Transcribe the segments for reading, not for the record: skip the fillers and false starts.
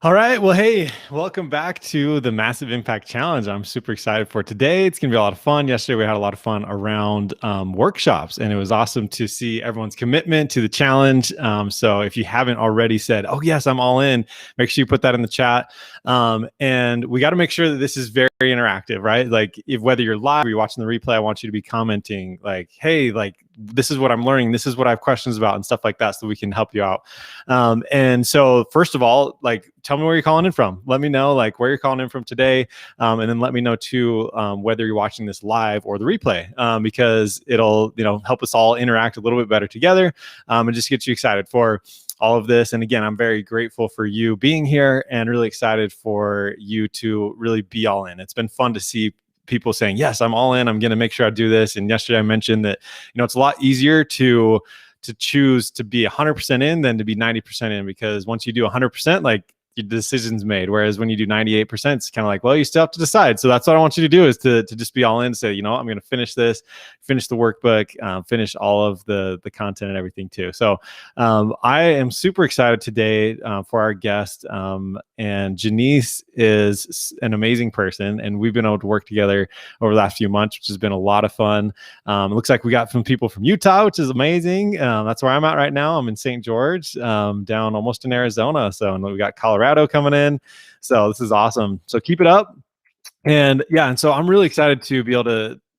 All right. Well, hey, welcome back to the Massive Impact Challenge. I'm super excited for today. It's going to be a lot of fun. Yesterday, we had a lot of fun around workshops, and it was awesome to see everyone's commitment to the challenge. So, if you haven't already said, "Oh, yes, I'm all in," make sure you put that in the chat. And we got to make sure that this is very interactive, right? Like, if whether you're live or you're watching the replay, I want you to be commenting, like, "Hey, like, this is what I'm learning. This is what I have questions about," and stuff like that, so we can help you out. And so, first of all, like, tell me where you're calling in from. Let me know like where you're calling in from today, and then let me know too whether you're watching this live or the replay, because it'll help us all interact a little bit better together, and just get you excited for all of this. And again, I'm very grateful for you being here and really excited for you to really be all in. It's been fun to see people saying, yes, I'm all in. I'm going to make sure I do this. And yesterday I mentioned that, it's a lot easier to choose to be 100% in than to be 90% in, because once you do 100%, like, your decision's made. Whereas when you do 98%, it's kind of like, well, you still have to decide. So that's what I want you to do, is to just be all in, say, I'm going to finish this, finish the workbook, finish all of the content and everything too. So I am super excited today for our guest. And Jeanice is an amazing person, and we've been able to work together over the last few months, which has been a lot of fun. It looks like we got some people from Utah, which is amazing. That's where I'm at right now. I'm in St. George, down almost in Arizona. So, and we got Colorado coming in. So this is awesome. So keep it up. And yeah, and so I'm really excited to be able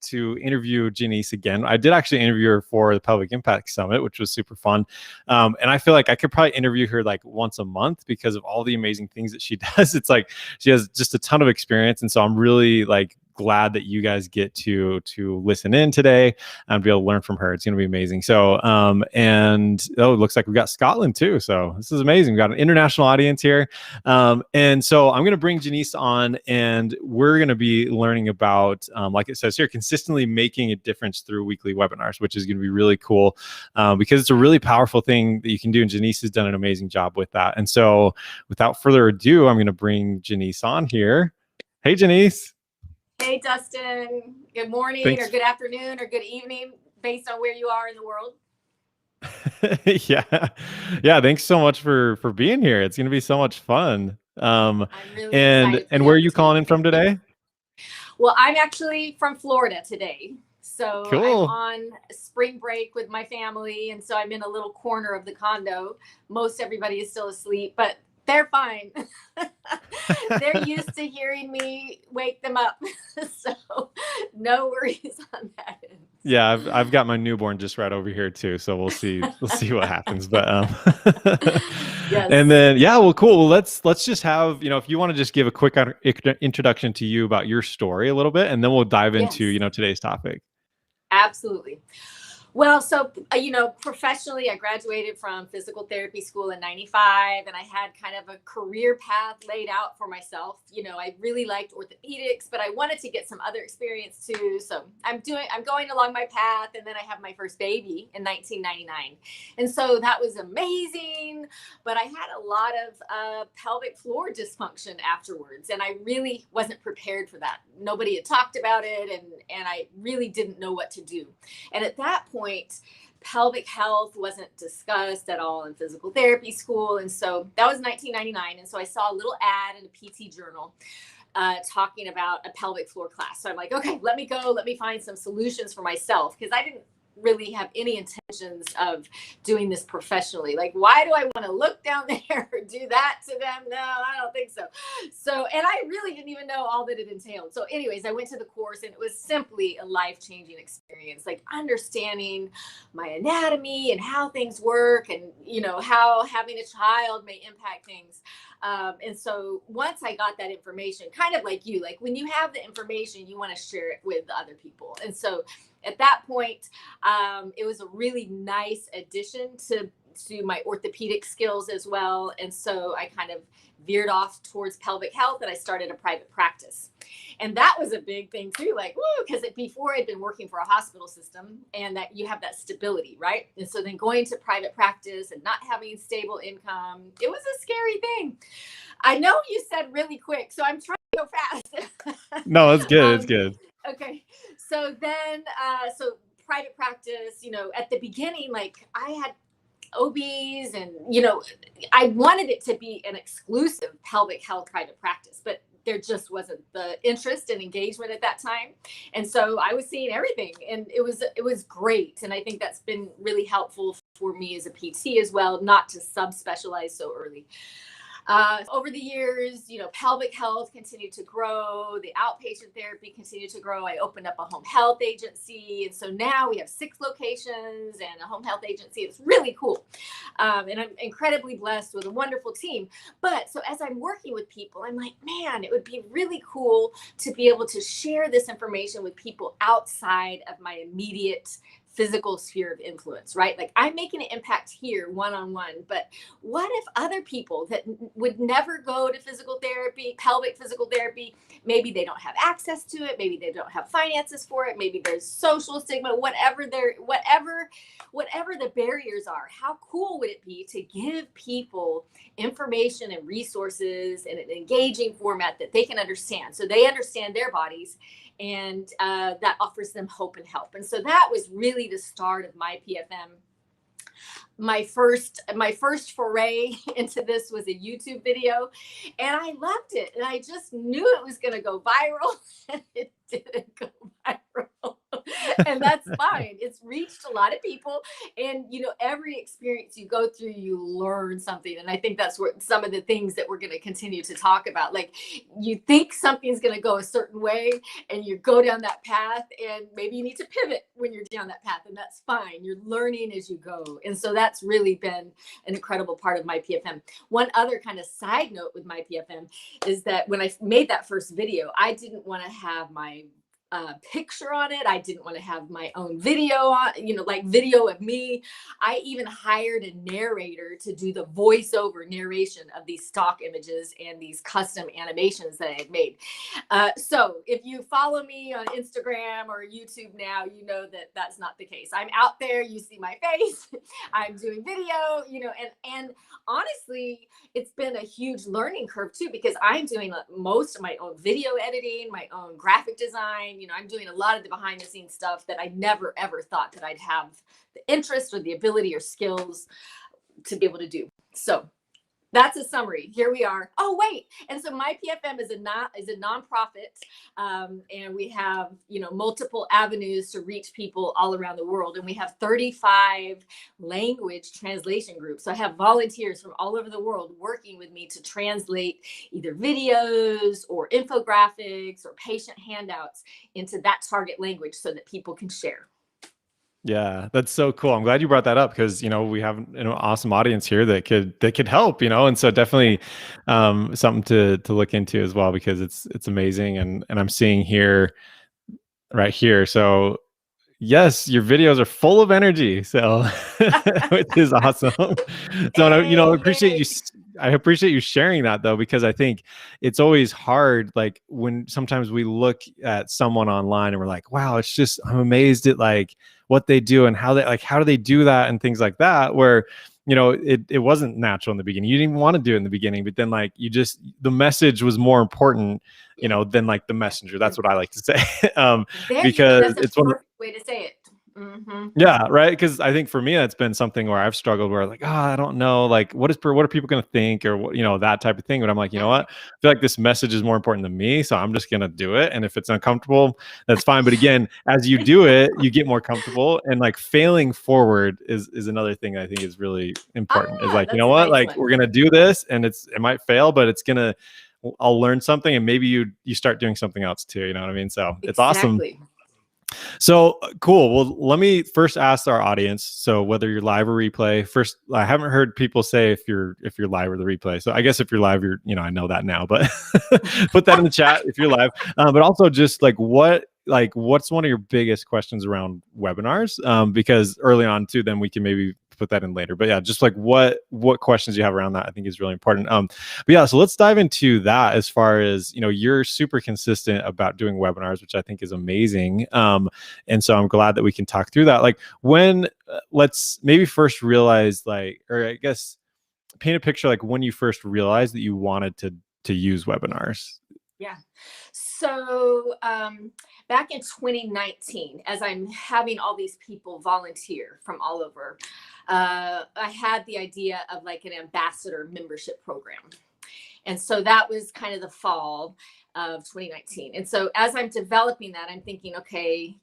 to interview Jeanice again. I did actually interview her for the Pelvic Impact Summit, which was super fun. And I feel like I could probably interview her like once a month because of all the amazing things that she does. It's like she has just a ton of experience. And so I'm really like glad that you guys get to listen in today and be able to learn from her. It's going to be amazing. So and it looks like we've got Scotland too, so this is amazing. We've got an international audience here. And so I'm going to bring Jeanice on, and we're going to be learning about, like it says here, consistently making a difference through weekly webinars, which is going to be really cool, because it's a really powerful thing that you can do, and Jeanice has done an amazing job with that. And so without further ado, I'm going to bring Jeanice on here. Hey, Jeanice. Hey, Dustin. Good morning. Thanks. Or good afternoon or good evening, based on where you are in the world. Yeah. Thanks so much for being here. It's going to be so much fun. I'm really excited. And where are you calling in from today? Well, I'm actually from Florida today. So cool. I'm on spring break with my family. And so I'm in a little corner of the condo. Most everybody is still asleep, but they're fine. They're used to hearing me wake them up. So no worries on that end. Yeah, I've got my newborn just right over here too. So we'll see what happens. But yes. And then well, cool. Well, let's just have, if you want to just give a quick introduction to you about your story a little bit, and then we'll dive into, today's topic. Absolutely. Well, so, professionally, I graduated from physical therapy school in 95, and I had kind of a career path laid out for myself. I really liked orthopedics, but I wanted to get some other experience too. So I'm going along my path, and then I have my first baby in 1999. And so that was amazing, but I had a lot of pelvic floor dysfunction afterwards, and I really wasn't prepared for that. Nobody had talked about it, and I really didn't know what to do. And at that point, pelvic health wasn't discussed at all in physical therapy school. And so that was 1999. And so I saw a little ad in a PT journal talking about a pelvic floor class. So I'm like, okay, let me go. Let me find some solutions for myself, because I didn't really have any intentions of doing this professionally. Like, why do I want to look down there or do that to them? No, I don't think so. And I really didn't even know all that it entailed. So anyways, I went to the course, and it was simply a life-changing experience, like understanding my anatomy and how things work, and, how having a child may impact things. And so once I got that information, kind of like you, like when you have the information, you want to share it with other people. And so at that point, it was a really nice addition to my orthopedic skills as well. And so I kind of veered off towards pelvic health, and I started a private practice. And that was a big thing too, like, woo, because before I'd been working for a hospital system, and that you have that stability, right? And so then going to private practice and not having stable income, it was a scary thing. I know you said really quick, so I'm trying to go fast. No, it's good. It's good. Okay. So then, so private practice, at the beginning, like I had OBs, and I wanted it to be an exclusive pelvic health private practice, but there just wasn't the interest and engagement at that time. And so I was seeing everything, and it was great. And I think that's been really helpful for me as a PT as well, not to subspecialize so early. Over the years, pelvic health continued to grow, the outpatient therapy continued to grow. I opened up a home health agency. And so now we have 6 locations and a home health agency. It's really cool. And I'm incredibly blessed with a wonderful team. But so as I'm working with people, I'm like, man, it would be really cool to be able to share this information with people outside of my immediate physical sphere of influence, right? Like, I'm making an impact here one-on-one, but what if other people that would never go to physical therapy, pelvic physical therapy, maybe they don't have access to it, maybe they don't have finances for it, maybe there's social stigma, whatever the barriers are, how cool would it be to give people information and resources in an engaging format that they can understand, so they understand their bodies, and that offers them hope and help. And so that was really the start of my PFM. My first foray into this was a YouTube video, and I loved it, and I just knew it was going to go viral, and it didn't go viral. And that's fine. It's reached a lot of people, and every experience you go through, you learn something. And I think that's what some of the things that we're going to continue to talk about. Like, you think something's going to go a certain way, and you go down that path, and maybe you need to pivot when you're down that path, and that's fine. You're learning as you go. And so that's really been an incredible part of my PFM. One other kind of side note with my PFM is that when I made that first video, I didn't want to have my picture on it. I didn't want to have my own video on, like video of me. I even hired a narrator to do the voiceover narration of these stock images and these custom animations that I had made. So if you follow me on Instagram or YouTube now, you know that that's not the case. I'm out there. You see my face. I'm doing video, and honestly, it's been a huge learning curve too, because I'm doing most of my own video editing, my own graphic design. I'm doing a lot of the behind the scenes stuff that I never, ever thought that I'd have the interest or the ability or skills to be able to do. So that's a summary. Here we are. Oh, wait. And so my PFM is a nonprofit. And we have, multiple avenues to reach people all around the world. And we have 35 language translation groups. So I have volunteers from all over the world working with me to translate either videos or infographics or patient handouts into that target language so that people can share. Yeah, that's so cool. I'm glad you brought that up, because we have an awesome audience here that could help, and so definitely something to look into as well, because it's amazing. And I'm seeing here, right here. So yes, your videos are full of energy, so which is awesome. So I appreciate you sharing that, though, because I think it's always hard, like when sometimes we look at someone online and we're like, wow, I'm amazed at like what they do and how do they do that and things like that, where it wasn't natural in the beginning. You didn't even want to do it in the beginning, but then like the message was more important, than like the messenger. That's what I like to say. Because it's one way to say it. Mm-hmm. Yeah, right. Because I think for me, that's been something where I've struggled, where like, I don't know, like what are people going to think, or that type of thing. But I'm like, you know what? I feel like this message is more important than me, so I'm just going to do it. And if it's uncomfortable, that's fine. But again, as you do it, you get more comfortable, and like failing forward is another thing I think is really important. Is like, you know what? Nice like one. We're going to do this, and it might fail, but I'll learn something, and maybe you start doing something else too. You know what I mean? So it's awesome. So cool. Well, let me first ask our audience. So whether you're live or replay, first, I haven't heard people say if you're live or the replay. So I guess if you're live, I know that now, but put that in the chat if you're live. But also just what's one of your biggest questions around webinars? Because early on too, then we can maybe put that in later. But yeah, just like what questions you have around that, I think is really important. But yeah, so let's dive into that. As far as you're super consistent about doing webinars, which I think is amazing. And so I'm glad that we can talk through that. Like when let's maybe first realize, or I guess paint a picture, like when you first realized that you wanted to use webinars. Yeah. So back in 2019, as I'm having all these people volunteer from all over, I had the idea of like an ambassador membership program. And so that was kind of the fall of 2019. And so as I'm developing that, I'm thinking, okay,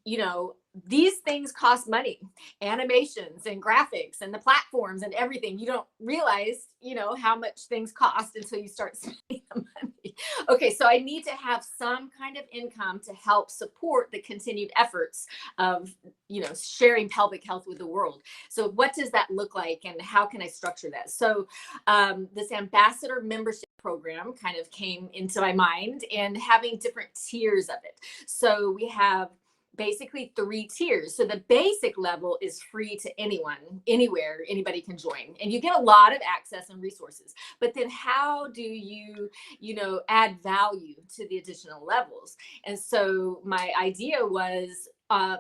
these things cost money, animations and graphics and the platforms and everything. You don't realize, how much things cost until you start spending the money. Okay, so I need to have some kind of income to help support the continued efforts of, sharing pelvic health with the world. So what does that look like and how can I structure that? So this ambassador membership program kind of came into my mind and having different tiers of it. So we have basically 3 tiers. So the basic level is free to anyone, anywhere, anybody can join. And you get a lot of access and resources. But then how do you, add value to the additional levels? And so my idea was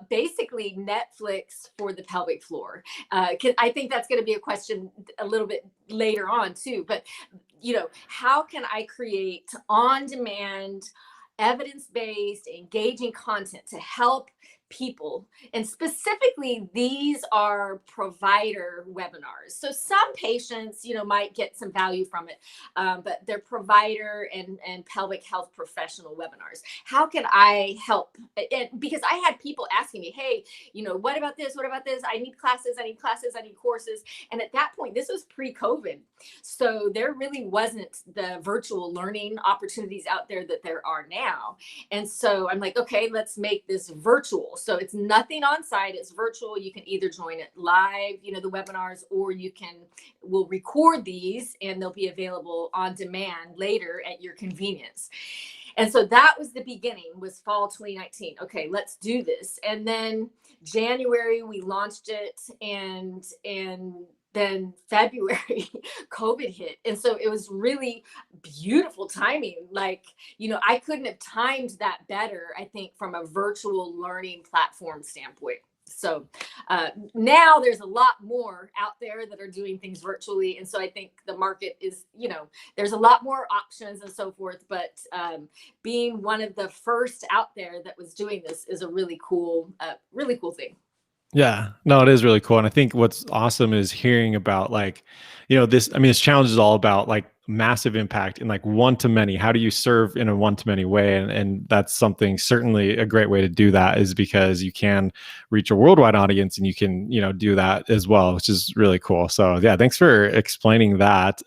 basically Netflix for the pelvic floor. I think that's going to be a question a little bit later on too. But how can I create on-demand, evidence-based, engaging content to help people? And specifically, these are provider webinars. So some patients, might get some value from it, but they're provider and pelvic health professional webinars. How can I help? Because I had people asking me, hey, what about this? What about this? I need classes, I need courses. And at that point, this was pre-COVID. So there really wasn't the virtual learning opportunities out there that there are now. And so I'm like, okay, let's make this virtual. So it's nothing on site, it's virtual. You can either join it live, the webinars, or we'll record these and they'll be available on demand later at your convenience. And so that was the beginning, was fall 2019. Okay, let's do this. And then January, we launched it, and then February, COVID hit. And so it was really beautiful timing. Like, I couldn't have timed that better, I think, from a virtual learning platform standpoint. So now there's a lot more out there that are doing things virtually. And so I think the market is, there's a lot more options and so forth. But being one of the first out there that was doing this is a really cool thing. Yeah, no, it is really cool. And I think what's awesome is hearing about this challenge is all about like massive impact in like one to many. How do you serve in a one to many way? And that's something, certainly a great way to do that is because you can reach a worldwide audience and you can, do that as well, which is really cool. So yeah, thanks for explaining that.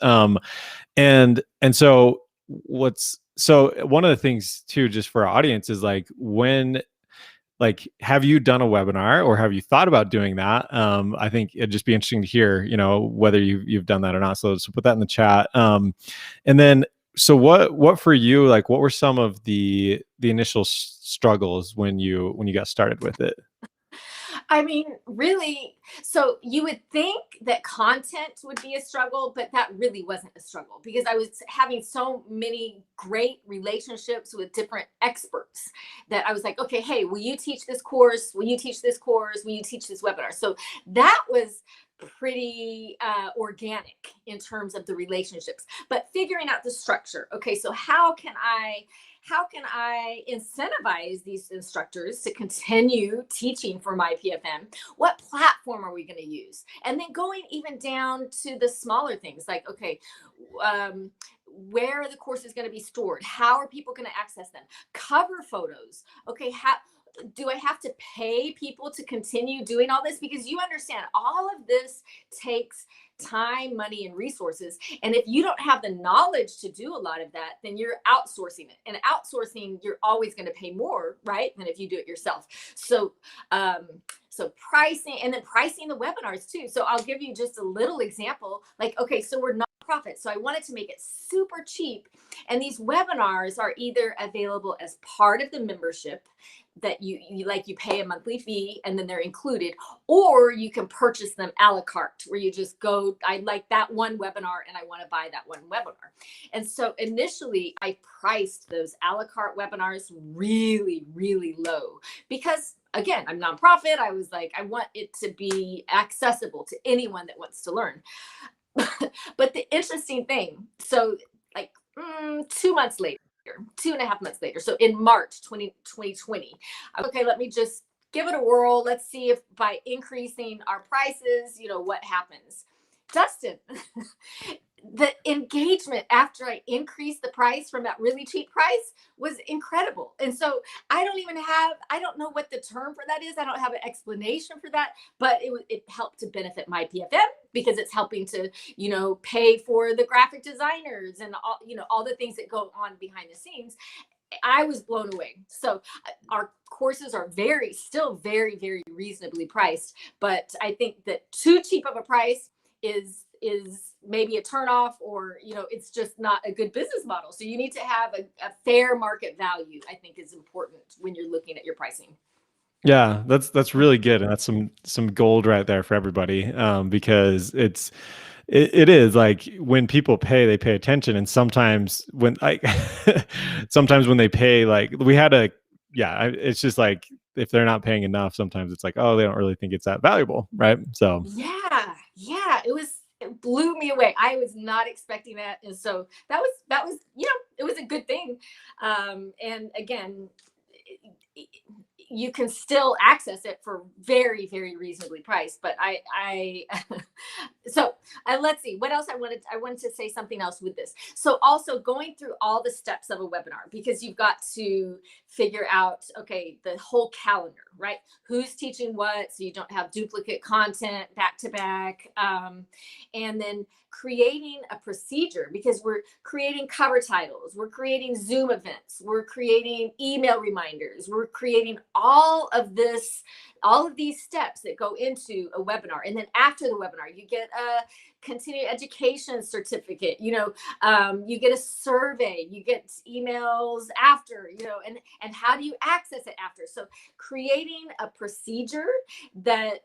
So one of the things too, just for our audience is have you done a webinar or have you thought about doing that? I think it'd just be interesting to hear, whether you've done that or not. So put that in the chat. And then, so what for you, like, what were some of the initial struggles when you got started with it? I mean, really, so you would think that content would be a struggle, but that really wasn't a struggle because I was having so many great relationships with different experts that I was like, okay, hey, will you teach this course? Will you teach this course? Will you teach this webinar? So that was pretty organic in terms of the relationships, but figuring out the structure. Okay, so how can I incentivize these instructors to continue teaching for my PFM? What platform are we going to use? And then going even down to the smaller things like, okay, where are the courses going to be stored? How are people going to access them? Cover photos. Okay, do I have to pay people to continue doing all this? Because you understand, all of this takes time, money, and resources. And if you don't have the knowledge to do a lot of that, then you're outsourcing it. And outsourcing, you're always going to pay more, right, than if you do it yourself. So, pricing, and then pricing the webinars too. So I'll give you just a little example. Like, okay, so we're nonprofit. So I wanted to make it super cheap. And these webinars are either available as part of the membership that you pay a monthly fee and then they're included, or you can purchase them a la carte where you just go, I like that one webinar and I want to buy that one webinar. And so initially I priced those a la carte webinars really, really low because, again, I'm nonprofit. I was like, I want it to be accessible to anyone that wants to learn. But the interesting thing, so like 2 months later, 2.5 months later. So in March 2020, okay, let me just give it a whirl. Let's see if by increasing our prices, what happens. Dustin, the engagement after I increased the price from that really cheap price was incredible. And so I don't know what the term for that is. I don't have an explanation for that, but it helped to benefit my PFM because it's helping to, pay for the graphic designers and all the things that go on behind the scenes. I was blown away. So our courses are still very, very reasonably priced, but I think that too cheap of a price is maybe a turnoff, or it's just not a good business model. So you need to have a fair market value, I think, is important when you're looking at your pricing. Yeah, that's really good, and that's some gold right there for everybody, because it is like when people pay, they pay attention, and sometimes when sometimes when they pay, like we had a it's just like if they're not paying enough, sometimes it's like, oh, they don't really think it's that valuable, right? So yeah, it blew me away. I was not expecting that, and so that was it was a good thing. And again, you can still access it for very, very reasonably priced. But so let's see what else I wanted to say something else with this. So also going through all the steps of a webinar, because you've got to figure out, okay, the whole calendar, right? Who's teaching what, so you don't have duplicate content back to back. And then creating a procedure, because we're creating cover titles, we're creating Zoom events, we're creating email reminders, we're creating all of these steps that go into a webinar. And then after the webinar, you get a continuing education certificate, you get a survey, you get emails after, and how do you access it after? So creating a procedure that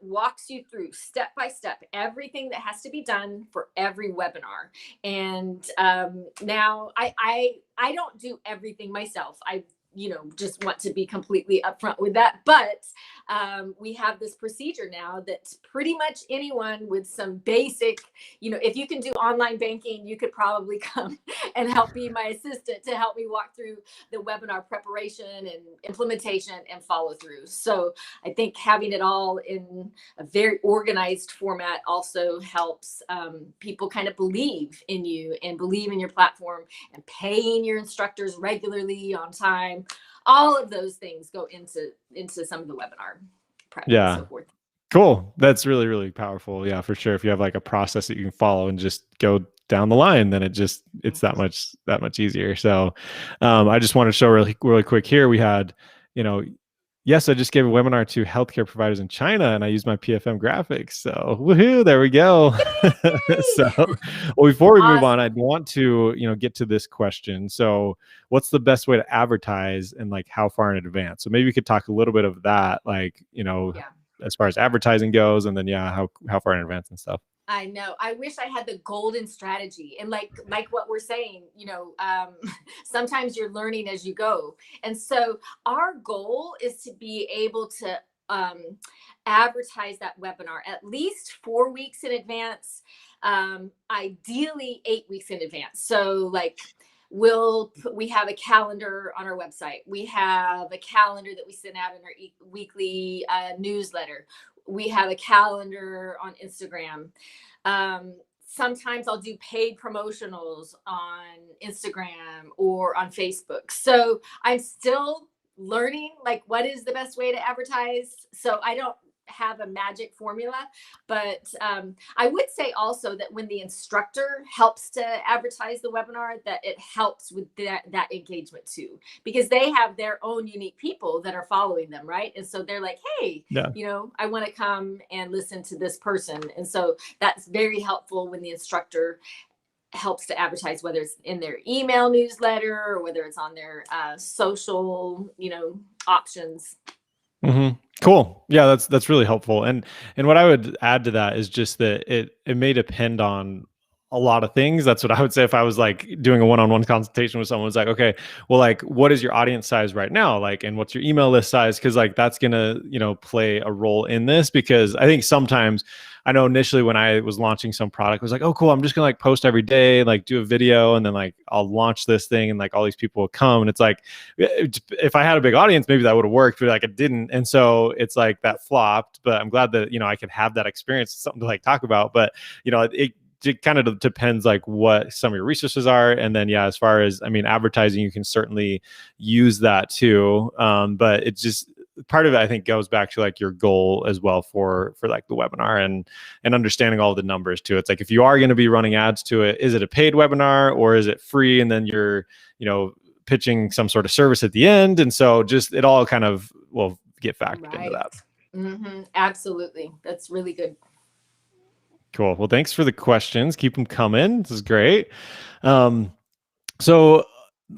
walks you through step by step everything that has to be done for every webinar. And now I don't do everything myself. I just want to be completely upfront with that. But we have this procedure now that pretty much anyone with some basic, if you can do online banking, you could probably come and help be my assistant to help me walk through the webinar preparation and implementation and follow through. So I think having it all in a very organized format also helps people kind of believe in you and believe in your platform, and paying your instructors regularly on time. All of those things go into some of the webinar prep and so forth. Cool. That's really, really powerful. Yeah, for sure. If you have like a process that you can follow and just go down the line, then it's that much easier. So I just want to show really, really quick here. We had, yes, I just gave a webinar to healthcare providers in China, and I used my PFM graphics. So woohoo, there we go. So well, before we move on, I'd want to, get to this question. So what's the best way to advertise, and like how far in advance? So maybe we could talk a little bit of that, like, as far as advertising goes, and then how far in advance and stuff. I know. I wish I had the golden strategy. And like what we're saying, sometimes you're learning as you go. And so our goal is to be able to advertise that webinar at least 4 weeks in advance, ideally 8 weeks in advance. So like we have a calendar on our website. We have a calendar that we send out in our weekly newsletter. We have a calendar on Instagram. Sometimes I'll do paid promotionals on Instagram or on Facebook. So I'm still learning, like, what is the best way to advertise. So I don't have a magic formula, but I would say also that when the instructor helps to advertise the webinar, that it helps with that engagement too, because they have their own unique people that are following them, right? And so they're like, hey, I want to come and listen to this person. And so that's very helpful when the instructor helps to advertise, whether it's in their email newsletter or whether it's on their social, options. Mm-hmm. Cool. Yeah, that's really helpful. And what I would add to that is just that it may depend on a lot of things. That's what I would say if I was like doing a one-on-one consultation with someone. It's like, okay, well, like, what is your audience size right now? Like, and what's your email list size? Cause like that's gonna, play a role in this, because I think sometimes, I know initially when I was launching some product, I was like, oh, cool, I'm just gonna like post every day, like do a video, and then like I'll launch this thing and like all these people will come. And it's like, if I had a big audience, maybe that would have worked, but like it didn't. And so it's like that flopped, but I'm glad that, I could have that experience, something to like talk about. But, it kind of depends like what some of your resources are. And then, yeah, as far as, I mean, advertising, you can certainly use that too. But it's just, part of it, I think, goes back to like your goal as well for like the webinar, and understanding all the numbers too. It's like, if you are going to be running ads to it, is it a paid webinar or is it free? And then you're, pitching some sort of service at the end. And so just, it all kind of will get factored into that. Absolutely. That's really good. Cool. Well, thanks for the questions. Keep them coming. This is great. So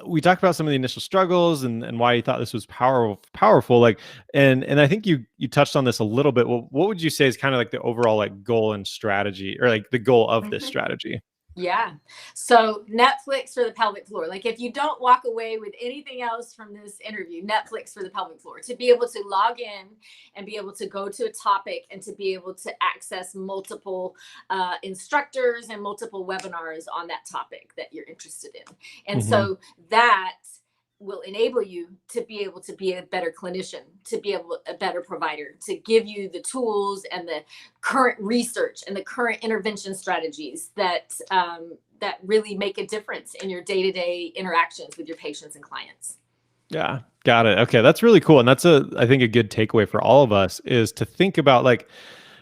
we talked about some of the initial struggles and why you thought this was powerful. Like, and I think you touched on this a little bit. Well, what would you say is kind of like the overall like goal and strategy, or like the goal of this strategy? Yeah. So Netflix for the pelvic floor. Like, if you don't walk away with anything else from this interview, Netflix for the pelvic floor, to be able to log in and be able to go to a topic and to be able to access multiple instructors and multiple webinars on that topic that you're interested in. And so that will enable you to be able to be a better clinician, to be a better provider, to give you the tools and the current research and the current intervention strategies that that really make a difference in your day-to-day interactions with your patients and clients. Yeah, got it. Okay, that's really cool. And that's I think a good takeaway for all of us is to think about like,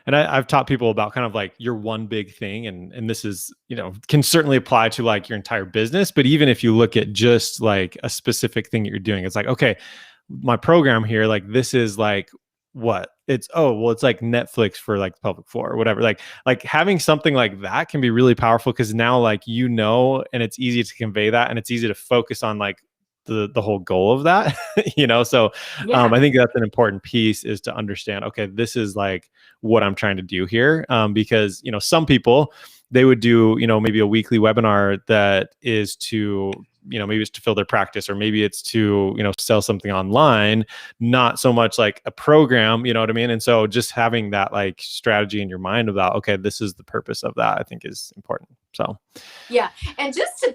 and I've taught people about kind of like your one big thing. And this is, can certainly apply to like your entire business. But even if you look at just like a specific thing that you're doing, it's like, okay, my program here, like this is like what it's, it's like Netflix for like the pelvic floor or whatever. Like having something like that can be really powerful, because now like, and it's easy to convey that, and it's easy to focus on like the whole goal of that, so I think that's an important piece, is to understand, okay, this is like what I'm trying to do here, because some people, they would do maybe a weekly webinar that is to maybe it's to fill their practice, or maybe it's to sell something online, not so much like a program, you know what I mean? And so just having that like strategy in your mind about, okay, this is the purpose of that, I think is important. So yeah. And just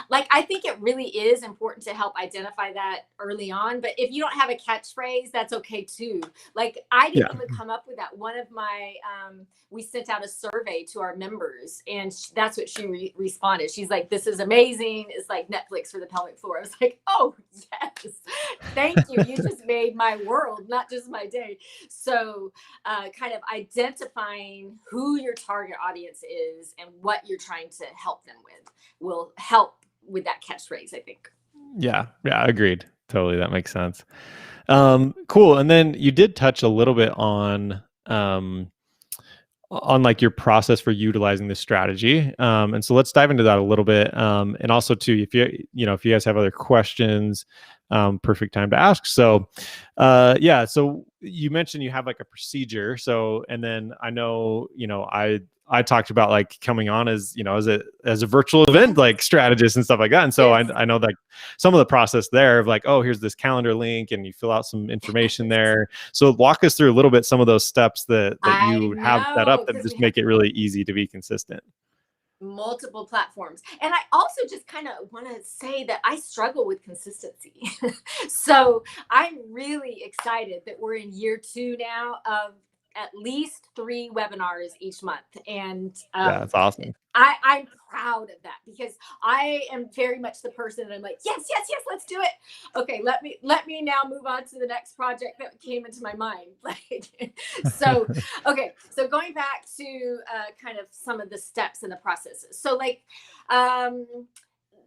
like, I think it really is important to help identify that early on. But if you don't have a catchphrase, that's okay too. Like, I didn't even come up with that. One of my, we sent out a survey to our members, and that's what she responded. She's like, this is amazing. It's like Netflix for the pelvic floor. I was like, oh yes, thank you. You just made my world, not just my day. So kind of identifying who your target audience is and what you're trying to help them with will help with that catchphrase, I think. Yeah, agreed. Totally. That makes sense. Cool. And then you did touch a little bit on like your process for utilizing this strategy. And so let's dive into that a little bit. And also too, if if you guys have other questions, perfect time to ask. So, so you mentioned you have like a procedure. So, and then I know, I talked about like coming on as, as a virtual event, like strategist and stuff like that. And so I know like some of the process there of like, oh, here's this calendar link and you fill out some information there. So walk us through a little bit, some of those steps that you have set up that just make it really easy to be consistent. Multiple platforms. And I also just kind of want to say that I struggle with consistency. So I'm really excited that we're in year 2 now of at least 3 webinars each month. And that's awesome. I'm proud of that, because I am very much the person that I'm like, yes, let's do it. Okay, let me now move on to the next project that came into my mind. So going back to kind of some of the steps and the processes. So like,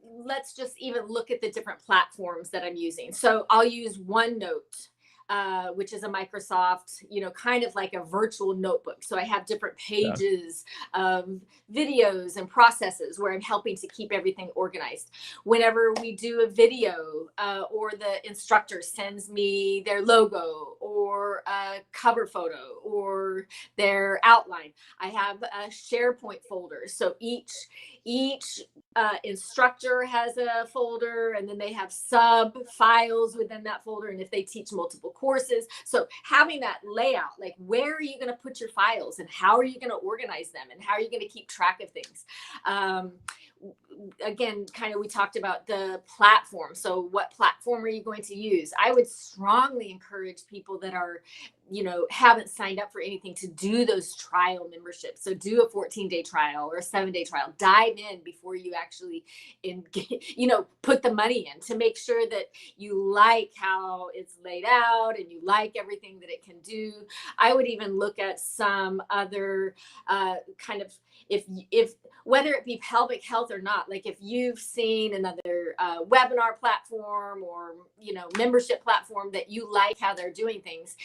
let's just even look at the different platforms that I'm using. So I'll use OneNote. which is a Microsoft, kind of like a virtual notebook. So I have different Yeah. pages of videos and processes where I'm helping to keep everything organized. Whenever we do a video, or the instructor sends me their logo or a cover photo or their outline, I have a SharePoint folder. So each instructor has a folder, and then they have sub files within that folder, and if they teach multiple courses, so having that layout, like where are you going to put your files and how are you going to organize them and how are you going to keep track of things. Again, kind of, we talked about the platform. So what platform are you going to use? I would strongly encourage people that are, haven't signed up for anything to do those trial memberships. So do a 14-day trial or a 7-day trial. Dive in before you actually, put the money in, to make sure that you like how it's laid out and you like everything that it can do. I would even look at some other kind of, if whether it be pelvic health or not, like if you've seen another webinar platform or membership platform that you like how they're doing things,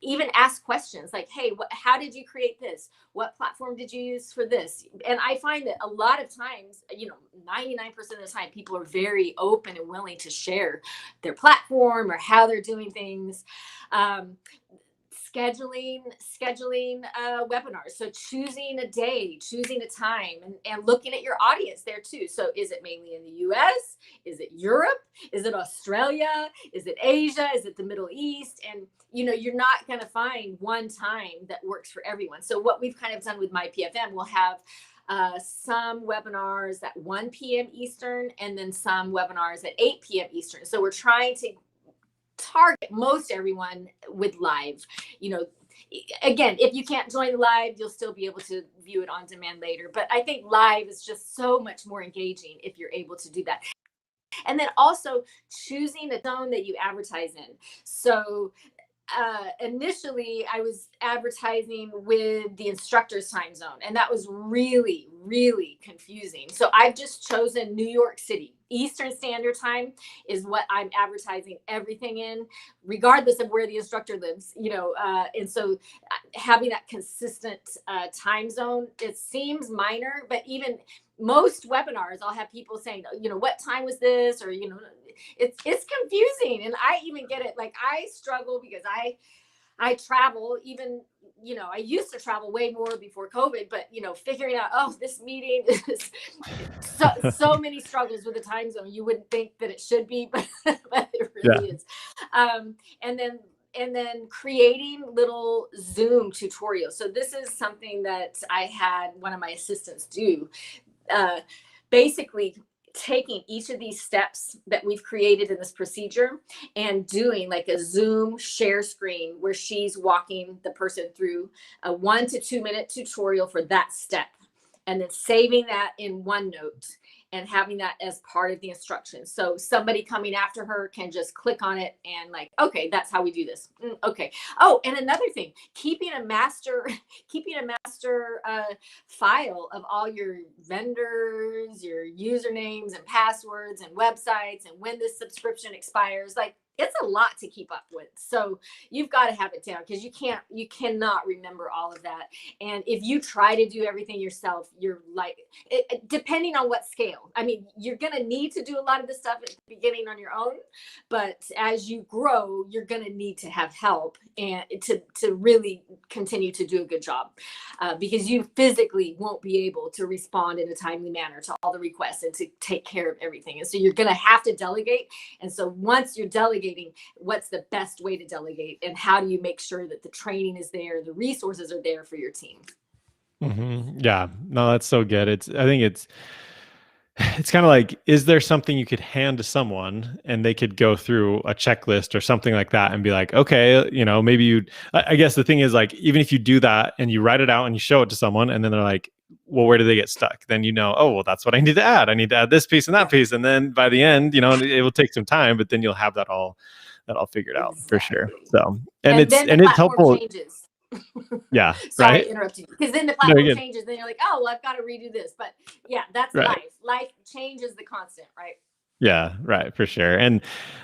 even ask questions like, hey, how did you create this? What platform did you use for this? And I find that a lot of times, 99% of the time, people are very open and willing to share their platform or how they're doing things. Scheduling webinars. So choosing a day, choosing a time, and looking at your audience there too. So is it mainly in the US? Is it Europe? Is it Australia? Is it Asia? Is it the Middle East? And you're not going to find one time that works for everyone. So what we've kind of done with My PFM, we'll have some webinars at 1 p.m. Eastern, and then some webinars at 8 p.m. Eastern. So we're trying to target most everyone with live. Again, if you can't join live, you'll still be able to view it on demand later. But I think live is just so much more engaging if you're able to do that. And then also choosing a zone that you advertise in. So initially I was advertising with the instructor's time zone, and that was really, really confusing. So I've just chosen New York City. Eastern Standard Time is what I'm advertising everything in, regardless of where the instructor lives, and so having that consistent time zone, it seems minor, but even most webinars, I'll have people saying, what time was this? Or, it's confusing. And I even get it. Like, I struggle because I travel, even, I used to travel way more before COVID, but, figuring out, this meeting is so many struggles with the time zone. You wouldn't think that it should be, but it really is. And then creating little Zoom tutorials. So this is something that I had one of my assistants do. Basically taking each of these steps that we've created in this procedure and doing like a Zoom share screen where she's walking the person through a 1 to 2 minute tutorial for that step, and then saving that in OneNote and having that as part of the instructions. So somebody coming after her can just click on it and like, okay, that's how we do this. Okay. Oh, and another thing, keeping a master file of all your vendors, your usernames and passwords and websites, and when this subscription expires. Like, it's a lot to keep up with. So you've got to have it down, because you cannot remember all of that. And if you try to do everything yourself, you're like, depending on what scale, I mean, you're going to need to do a lot of this stuff at the beginning on your own, but as you grow, you're going to need to have help and to really continue to do a good job, because you physically won't be able to respond in a timely manner to all the requests and to take care of everything. And so you're going to have to delegate. And so once you're delegating, what's the best way to delegate, and how do you make sure that the training is there, the resources are there for your team? Yeah, no, that's so good. I think it's kind of like, is there something you could hand to someone and they could go through a checklist or something like that and be like, okay, maybe I guess the thing is, like, even if you do that and you write it out and you show it to someone and then they're like, well, where do they get stuck? Then, oh, well, that's what I need to add. I need to add this piece and that piece. And then by the end, it will take some time, but then you'll have that all figured out for sure. So, and then the it's helpful. Changes. Yeah. Sorry, right. to interrupt you, because then the platform changes. Then you're like, oh, well, I've got to redo this. But yeah, that's life. Life changes the constant, right? Yeah, right, for sure. And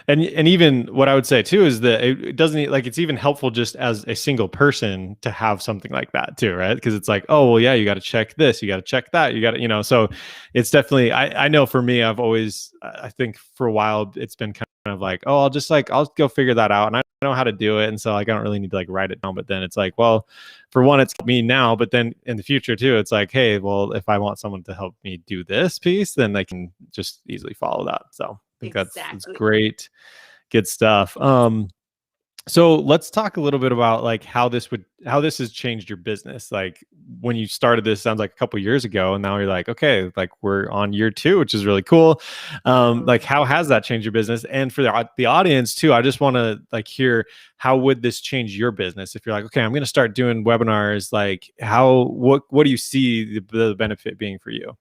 even what I would say too is that it doesn't like it's even helpful just as a single person to have something like that too, right? Because it's like, oh well, yeah, you got to check this, you got to check that, you got to, so it's definitely I know for me, I've always I think for a while it's been kind of like, oh, I'll go figure that out and I know how to do it. And so like I don't really need to like write it down. But then it's like, well, for one, it's me now, but then in the future too, it's like, hey, well, if I want someone to help me do this piece, then they can just easily follow that. So I think that's Exactly. great, good stuff. So let's talk a little bit about like how this has changed your business. Like when you started this, sounds like a couple years ago, and now you're like, okay, like we're on year two, which is really cool. Like how has that changed your business? And for the audience too, I just want to like hear how would this change your business if you're like, okay, I'm going to start doing webinars. Like what do you see the benefit being for you?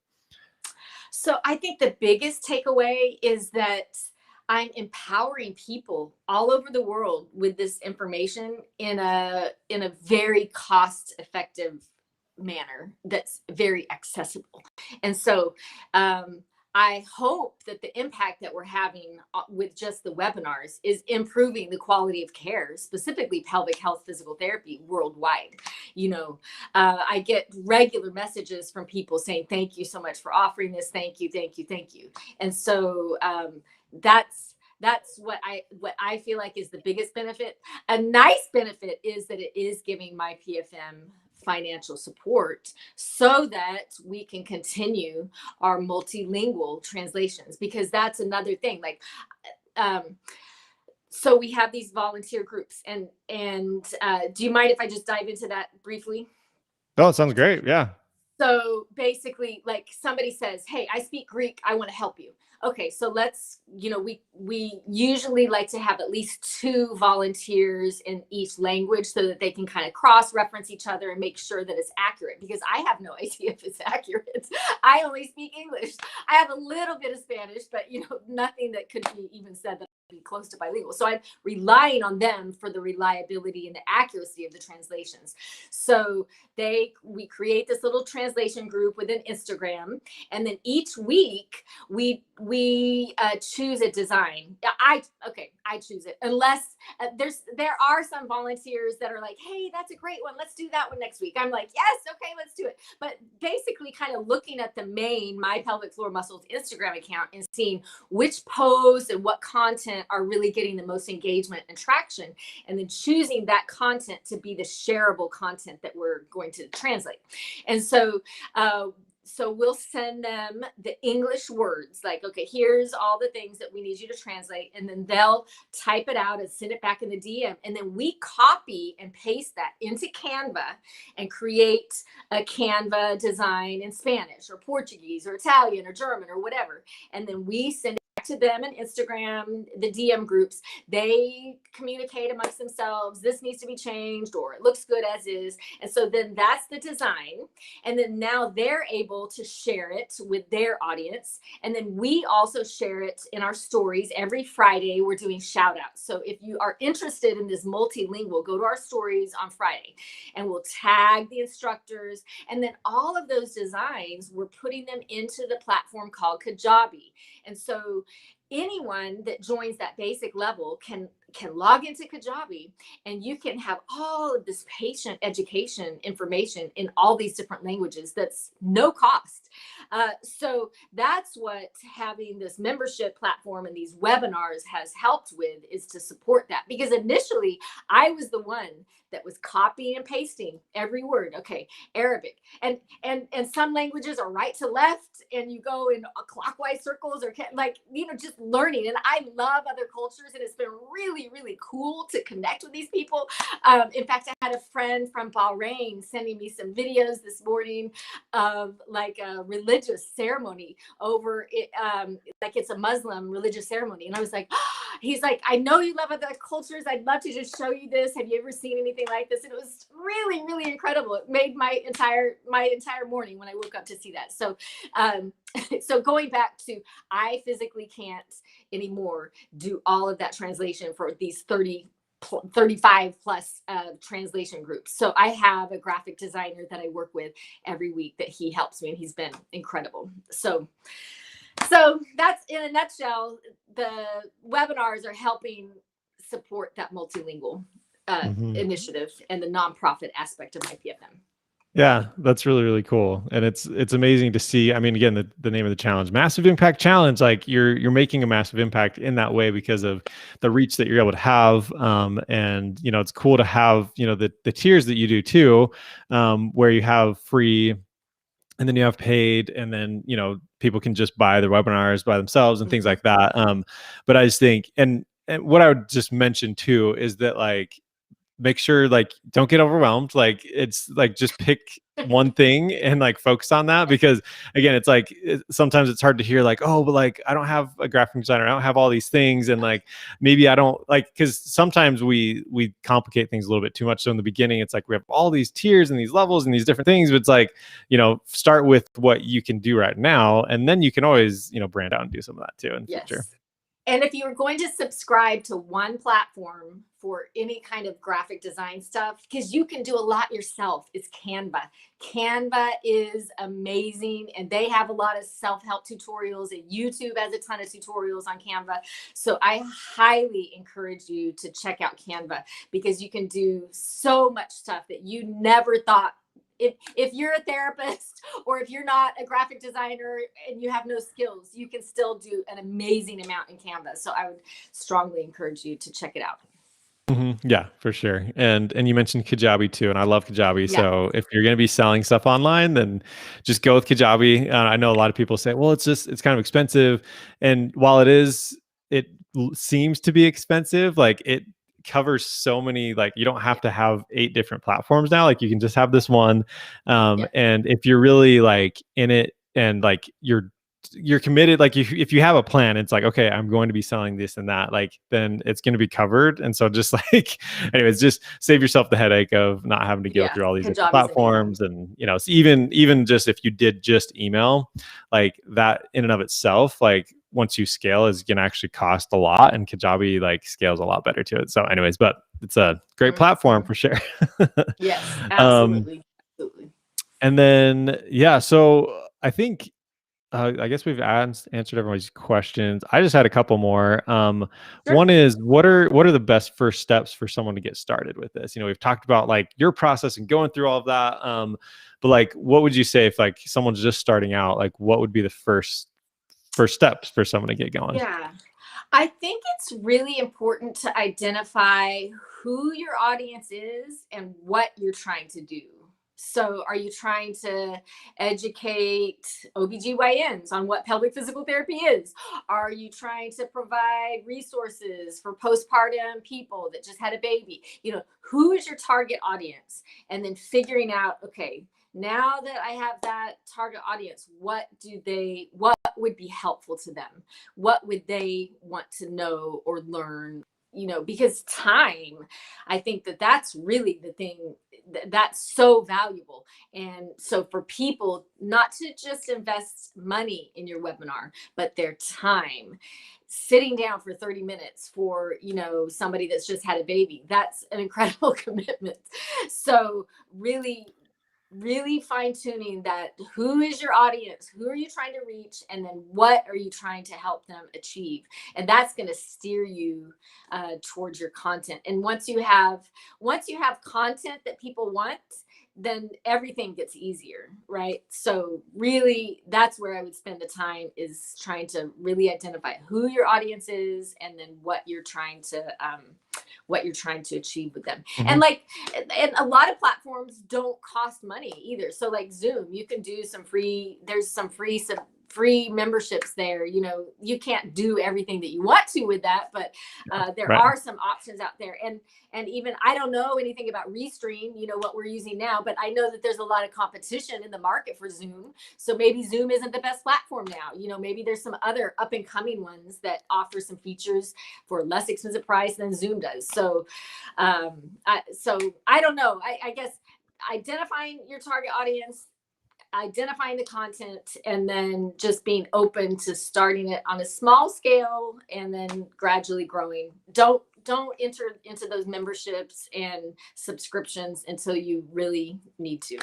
So I think the biggest takeaway is that I'm empowering people all over the world with this information in a very cost effective manner that's very accessible. And so I hope that the impact that we're having with just the webinars is improving the quality of care, specifically pelvic health physical therapy worldwide. I get regular messages from people saying, thank you so much for offering this. Thank you, thank you, thank you. And so that's what I feel like is the biggest benefit. A nice benefit is that it is giving my PFM financial support so that we can continue our multilingual translations, because that's another thing. Like um so we have these volunteer groups, and do you mind if I just dive into that briefly? Oh, it sounds great. Yeah. So basically, like somebody says, hey, I speak Greek, I want to help you. Okay, so let's, we usually like to have at least two volunteers in each language so that they can kind of cross reference each other and make sure that it's accurate, because I have no idea if it's accurate. I only speak English. I have a little bit of Spanish, but nothing that could be even said that be close to bilingual. So I'm relying on them for the reliability and the accuracy of the translations. So we create this little translation group within Instagram, and then each week we choose a design. I choose it, unless there are some volunteers that are like, hey, that's a great one, let's do that one next week. I'm like, yes, okay, let's do it. But basically kind of looking at the main My Pelvic Floor Muscles Instagram account and seeing which posts and what content are really getting the most engagement and traction, and then choosing that content to be the shareable content that we're going to translate. And so we'll send them the English words, like, okay, here's all the things that we need you to translate. And then they'll type it out and send it back in the DM. And then we copy and paste that into Canva and create a Canva design in Spanish or Portuguese or Italian or German or whatever. And then we send to them in Instagram, the DM groups. They communicate amongst themselves, this needs to be changed, or it looks good as is. And so then that's the design. And then now they're able to share it with their audience. And then we also share it in our stories. Every Friday, we're doing shout outs. So if you are interested in this multilingual, go to our stories on Friday and we'll tag the instructors. And then all of those designs, we're putting them into the platform called Kajabi. And so anyone that joins that basic level can log into Kajabi, and you can have all of this patient education information in all these different languages. That's no cost. So that's what having this membership platform and these webinars has helped with, is to support that. Because initially I was the one that was copying and pasting every word. Okay, Arabic, and some languages are right to left, and you go in clockwise circles, or like just learning. And I love other cultures, and it's been really, really cool to connect with these people. In fact, I had a friend from Bahrain sending me some videos this morning of like a religious ceremony over it, like it's a Muslim religious ceremony. And I was like, he's like, I know you love other cultures, I'd love to just show you this. Have you ever seen anything like this? And it was really, really incredible. It made my entire morning when I woke up to see that. So so going back to, I physically can't anymore do all of that translation for these 35 plus translation groups. So I have a graphic designer that I work with every week that he helps me, and he's been incredible. So So that's in a nutshell. The webinars are helping support that multilingual Mhm. initiative and the nonprofit aspect of my PFM. Yeah, that's really, really cool. And it's amazing to see. I mean, again, the name of the challenge, Massive Impact Challenge, like you're making a massive impact in that way because of the reach that you're able to have. And it's cool to have, the tiers that you do too, where you have free and then you have paid, and then people can just buy the webinars by themselves and things Mm-hmm. like that. But I just think, and what I would just mention too is that like make sure like don't get overwhelmed, like it's like just pick one thing and like focus on that, because again it's like sometimes it's hard to hear like, oh, but like I don't have a graphic designer, I don't have all these things, and like maybe I don't like, because sometimes we complicate things a little bit too much. So in the beginning it's like we have all these tiers and these levels and these different things, but it's like start with what you can do right now, and then you can always brand out and do some of that too in the future. Yes. And if you were going to subscribe to one platform for any kind of graphic design stuff, because you can do a lot yourself, is Canva. Canva is amazing, and they have a lot of self-help tutorials, and YouTube has a ton of tutorials on Canva. So I highly encourage you to check out Canva, because you can do so much stuff that you never thought. If you're a therapist or if you're not a graphic designer and you have no skills, you can still do an amazing amount in Canva. So I would strongly encourage you to check it out. Yeah, for sure. And you mentioned Kajabi too, and I love Kajabi. Yeah. So if you're going to be selling stuff online, then just go with Kajabi. I know a lot of people say, well, it's kind of expensive, and while it seems to be expensive, like it covers so many, like you don't have to have 8 different platforms now, like you can just have this one. Yeah. And if you're really like in it and like you're committed, like if you have a plan, it's like, okay, I'm going to be selling this and that, like then it's going to be covered. And so just like anyways, just save yourself the headache of not having to go Yeah. through all these different Kajabi's amazing. platforms. And so even just if you did just email, like that in and of itself, like once you scale is going to actually cost a lot, and Kajabi like scales a lot better to it. So anyways, but it's a great platform Mm-hmm. for sure. Yes, um absolutely. Absolutely. and then yeah, so I think I guess we've answered everybody's questions. I just had a couple more. Sure. One is what are the best first steps for someone to get started with this? We've talked about like your process and going through all of that. But like, what would you say if like someone's just starting out? Like, what would be the first steps for someone to get going? Yeah. I think it's really important to identify who your audience is and what you're trying to do. So, are you trying to educate OBGYNs on what pelvic physical therapy is? Are you trying to provide resources for postpartum people that just had a baby? Who is your target audience? And then figuring out, okay, now that I have that target audience, what would be helpful to them? What would they want to know or learn? Because time, I think that's really the thing that's so valuable. And so for people not to just invest money in your webinar, but their time, sitting down for 30 minutes for somebody that's just had a baby, that's an incredible commitment. So really fine tuning that, who is your audience, who are you trying to reach, and then what are you trying to help them achieve. And that's going to steer you towards your content. And once you have content that people want, then everything gets easier, right? So really, that's where I would spend the time, is trying to really identify who your audience is, and then what you're trying to achieve with them. Mm-hmm. And a lot of platforms don't cost money either. So like Zoom, you can do there's some free memberships there. You can't do everything that you want to with that, but there Right. are some options out there. And even, I don't know anything about Restream, what we're using now, but I know that there's a lot of competition in the market for Zoom. So maybe Zoom isn't the best platform now. Maybe there's some other up and coming ones that offer some features for less expensive price than Zoom does. So I don't know. I guess identifying your target audience, identifying the content, and then just being open to starting it on a small scale and then gradually growing. Don't enter into those memberships and subscriptions until you really need to.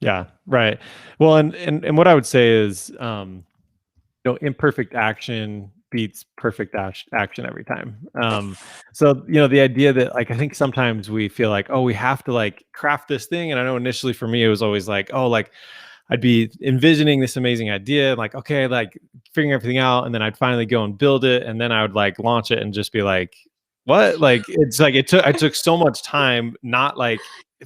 Yeah, right. Well, and what I would say is imperfect action beats perfect action every time. So, the idea that like, I think sometimes we feel like, oh, we have to like craft this thing. And I know initially for me, it was always like, oh, like I'd be envisioning this amazing idea, like, okay, like figuring everything out. And then I'd finally go and build it. And then I would like launch it and just be like, what? Like, it's like, I took so much time, not like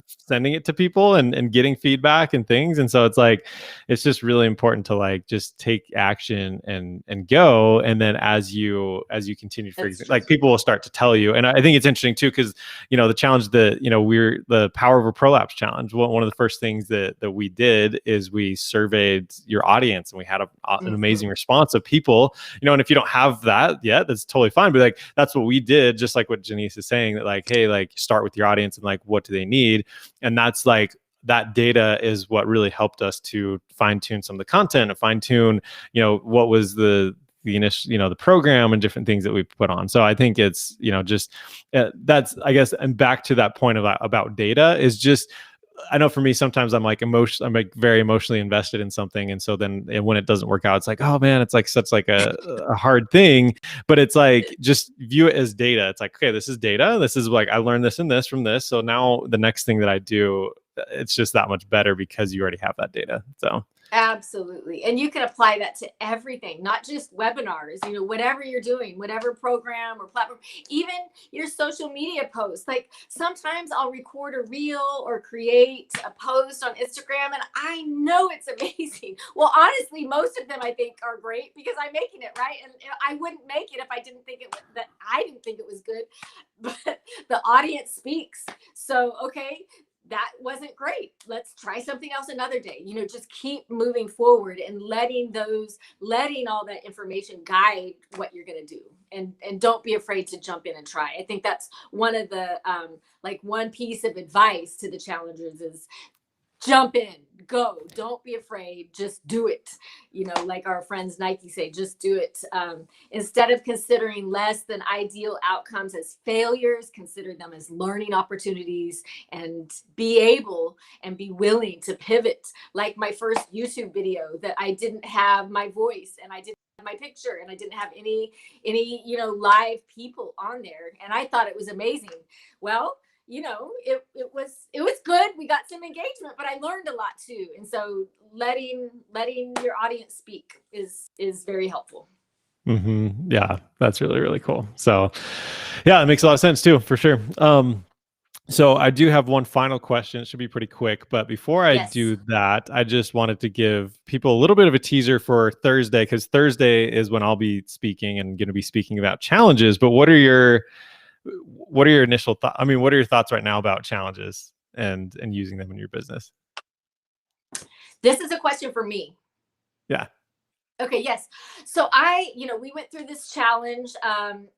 sending it to people and getting feedback and things. And so it's like, it's just really important to like just take action and go. And then as you continue to figure things, like people will start to tell you. And I think it's interesting too, because the challenge that we're the Power Over Prolapse challenge. One of the first things that we did is we surveyed your audience, and we had an amazing response of people. And if you don't have that yet, that's totally fine. But like that's what we did, just like what Jeanice is saying, that like, hey, like start with your audience and like what do they need. And that's like, that data is what really helped us to fine tune some of the content and fine tune, what was the initial, the program and different things that we put on. So I think it's, just that's, I guess, and back to that point about data is just, I know for me, sometimes I'm like I'm like very emotionally invested in something. And so then when it doesn't work out, it's like, oh man, it's like such like a hard thing, but it's like, just view it as data. It's like, okay, this is data. This is like, I learned this and this from this. So now the next thing that I do, it's just that much better because you already have that data. So absolutely. And you can apply that to everything, not just webinars, whatever you're doing, whatever program or platform, even your social media posts. Like sometimes I'll record a reel or create a post on Instagram and I know it's amazing. Well, honestly, most of them I think are great because I'm making it, right? And I wouldn't make it if I didn't think I didn't think it was good, but the audience speaks. So, okay, that wasn't great. Let's try something else another day. Just keep moving forward and letting all that information guide what you're going to do. And don't be afraid to jump in and try. I think that's one of the, one piece of advice to the challengers is jump in, go, don't be afraid, just do it. Like our friends Nike say, just do it. Instead of considering less than ideal outcomes as failures, consider them as learning opportunities, and be able and be willing to pivot. Like my first YouTube video, that I didn't have my voice and I didn't have my picture and I didn't have any live people on there, and I thought it was amazing. Well, it was good. We got some engagement, but I learned a lot too. And so letting your audience speak is very helpful. Yeah, that's really, really cool. So yeah, it makes a lot of sense too, for sure. So I do have one final question. It should be pretty quick, but before I do that, I just wanted to give people a little bit of a teaser for Thursday, because Thursday is when I'll be speaking and going to be speaking about challenges. But what are your initial thoughts? I mean, what are your thoughts right now about challenges and using them in your business? This is a question for me. Yeah. Okay, yes. So we went through this challenge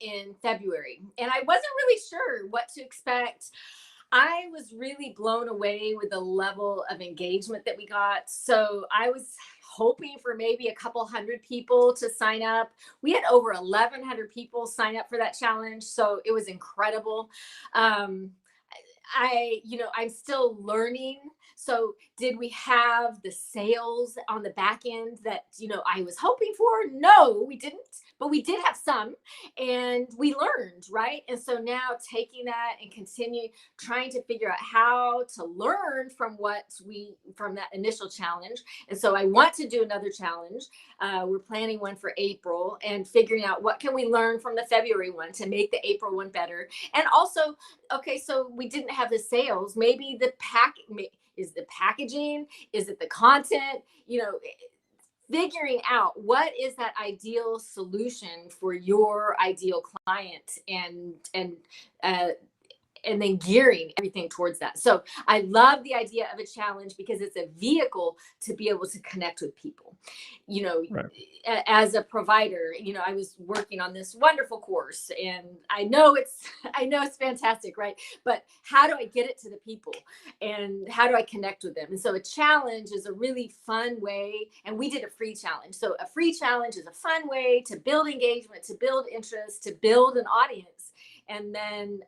in February, and I wasn't really sure what to expect. I was really blown away with the level of engagement that we got. So I was hoping for maybe a couple hundred people to sign up. We had over 1,100 people sign up for that challenge. So it was incredible. I'm still learning. So did we have the sales on the back end that, I was hoping for? No, we didn't, but we did have some, and we learned, right? And so now taking that and continue trying to figure out how to learn from that initial challenge. And so I want to do another challenge. We're planning one for April and figuring out what can we learn from the February one to make the April one better. And also, okay, so we didn't have the sales. Maybe is the packaging? Is it the content? Figuring out what is that ideal solution for your ideal client, and then gearing everything towards that. So I love the idea of a challenge because it's a vehicle to be able to connect with people. Right. As a provider, I was working on this wonderful course, and I know it's fantastic, right? But how do I get it to the people, and how do I connect with them? And so a challenge is a really fun way, and we did a free challenge. So a free challenge is a fun way to build engagement, to build interest, to build an audience. and then,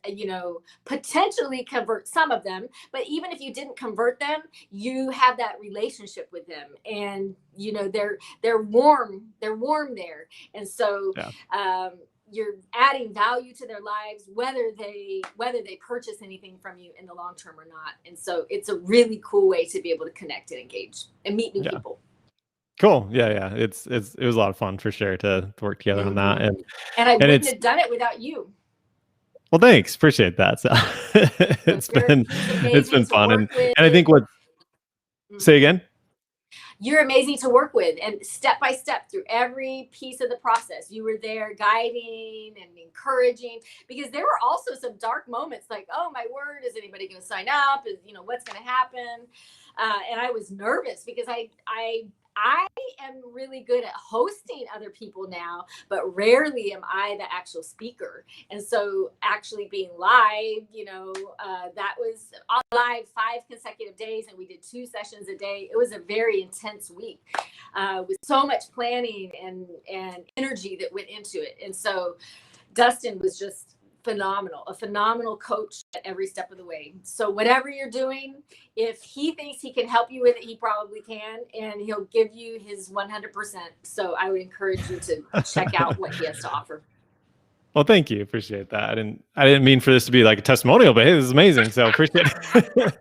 potentially convert some of them. But even if you didn't convert them, you have that relationship with them, and they're warm. They're warm there, and so Yeah. you're adding value to their lives, whether they purchase anything from you in the long term or not. And so it's a really cool way to be able to connect and engage and meet new Yeah. people. Cool. Yeah. Yeah. It was a lot of fun for sure to work together on that. And I And wouldn't it's, have done it without you. well, thanks. Appreciate that. So So he's it's amazing been to fun. work with. And I think say again. You're amazing to work with, and step by step through every piece of the process, you were there guiding and encouraging, because there were also some dark moments like, oh my word, is anybody going to sign up? Is, what's going to happen? And I was nervous because I am really good at hosting other people now, but rarely am I the actual speaker. And so actually being live, that was live 5 consecutive days, and we did 2 sessions a day. It was a very intense week with so much planning and energy that went into it. And so Dustin was just a phenomenal coach at every step of the way. So whatever you're doing, if he thinks he can help you with it, he probably can, and he'll give you his 100%. So I would encourage you to check out what he has to offer. Well, thank you. Appreciate that. And I didn't mean for this to be like a testimonial, but hey, this is amazing. So appreciate it.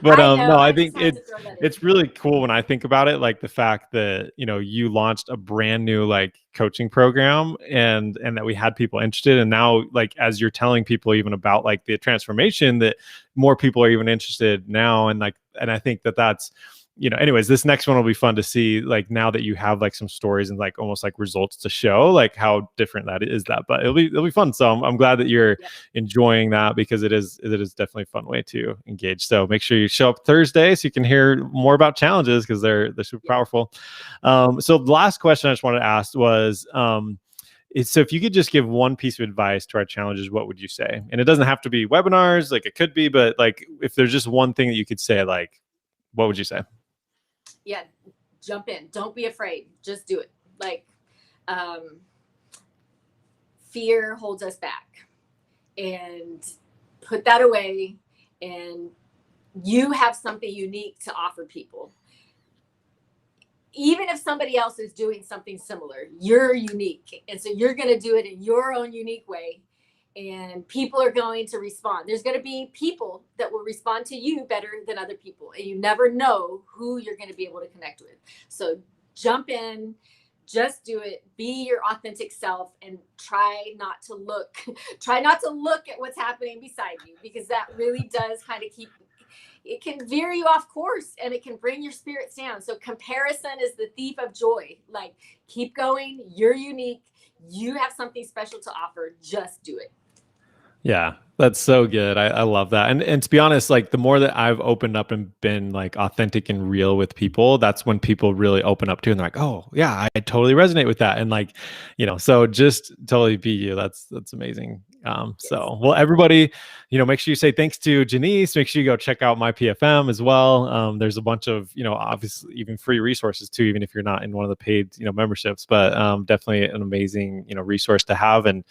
But no, I think it's really cool when I think about it, like the fact that, you launched a brand new like coaching program and that we had people interested. And now, like, as you're telling people even about like the transformation, that more people are even interested now. And I think that's, anyways, this next one will be fun to see, like, now that you have like some stories and like almost like results to show, like how different that is. But it'll be fun. So I'm glad that you're enjoying that, because it is definitely a fun way to engage. So make sure you show up Thursday so you can hear more about challenges, because they're super powerful. So the last question I just wanted to ask was, so if you could just give one piece of advice to our challenges, what would you say? And it doesn't have to be webinars, like it could be, but like if there's just one thing that you could say, like, what would you say? Yeah, jump in. Don't be afraid. Just do it. Like, fear holds us back, and put that away. And you have something unique to offer people. Even if somebody else is doing something similar, you're unique. And so you're going to do it in your own unique way. And people are going to respond. There's going to be people that will respond to you better than other people. And you never know who you're going to be able to connect with. So jump in, just do it, be your authentic self, and try not to look at what's happening beside you, because that really does kind of it can veer you off course, and it can bring your spirits down. So comparison is the thief of joy. Like, keep going. You're unique. You have something special to offer. Just do it. Yeah, that's so good. I love that. And to be honest, like the more that I've opened up and been like authentic and real with people, that's when people really open up to, and they're like, oh yeah, I totally resonate with that. And like, so just totally be you. That's amazing. So, well, everybody, make sure you say thanks to Jeanice. Make sure you go check out my PFM as well. There's a bunch of, obviously even free resources too, even if you're not in one of the paid, memberships, but definitely an amazing, resource to have, and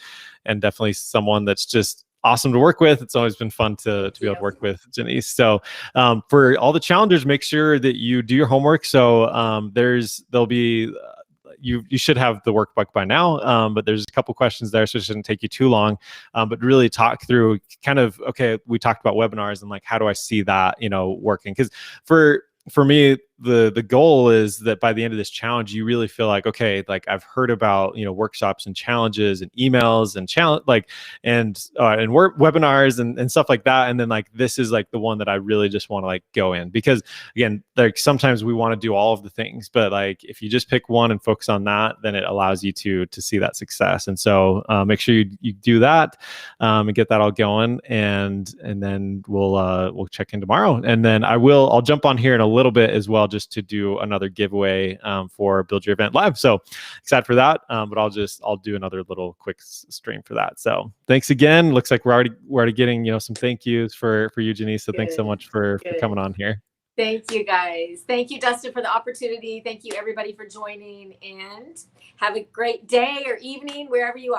definitely someone that's just awesome to work with. It's always been fun to be able to work with Jeanice. So for all the challengers, make sure that you do your homework. So there'll be you should have the workbook by now, but there's a couple questions there, so it shouldn't take you too long. But really talk through kind of, okay, we talked about webinars and like, how do I see that, working? Because for me, the goal is that by the end of this challenge, you really feel like, okay, like I've heard about, workshops and challenges and emails and challenge, like, and webinars and stuff like that. And then like, this is like the one that I really just want to like go in, because again, like sometimes we want to do all of the things, but like, if you just pick one and focus on that, then it allows you to see that success. And so make sure you do that and get that all going. And then we'll check in tomorrow. And then I'll jump on here in a little bit as well, just to do another giveaway for Build Your Event Live. So excited for that. But I'll do another little quick stream for that. So thanks again. Looks like we're already getting some thank yous for you, Jeanice. So thanks so much for coming on here. Thank you, guys. Thank you, Dustin, for the opportunity. Thank you, everybody, for joining, and have a great day or evening wherever you are.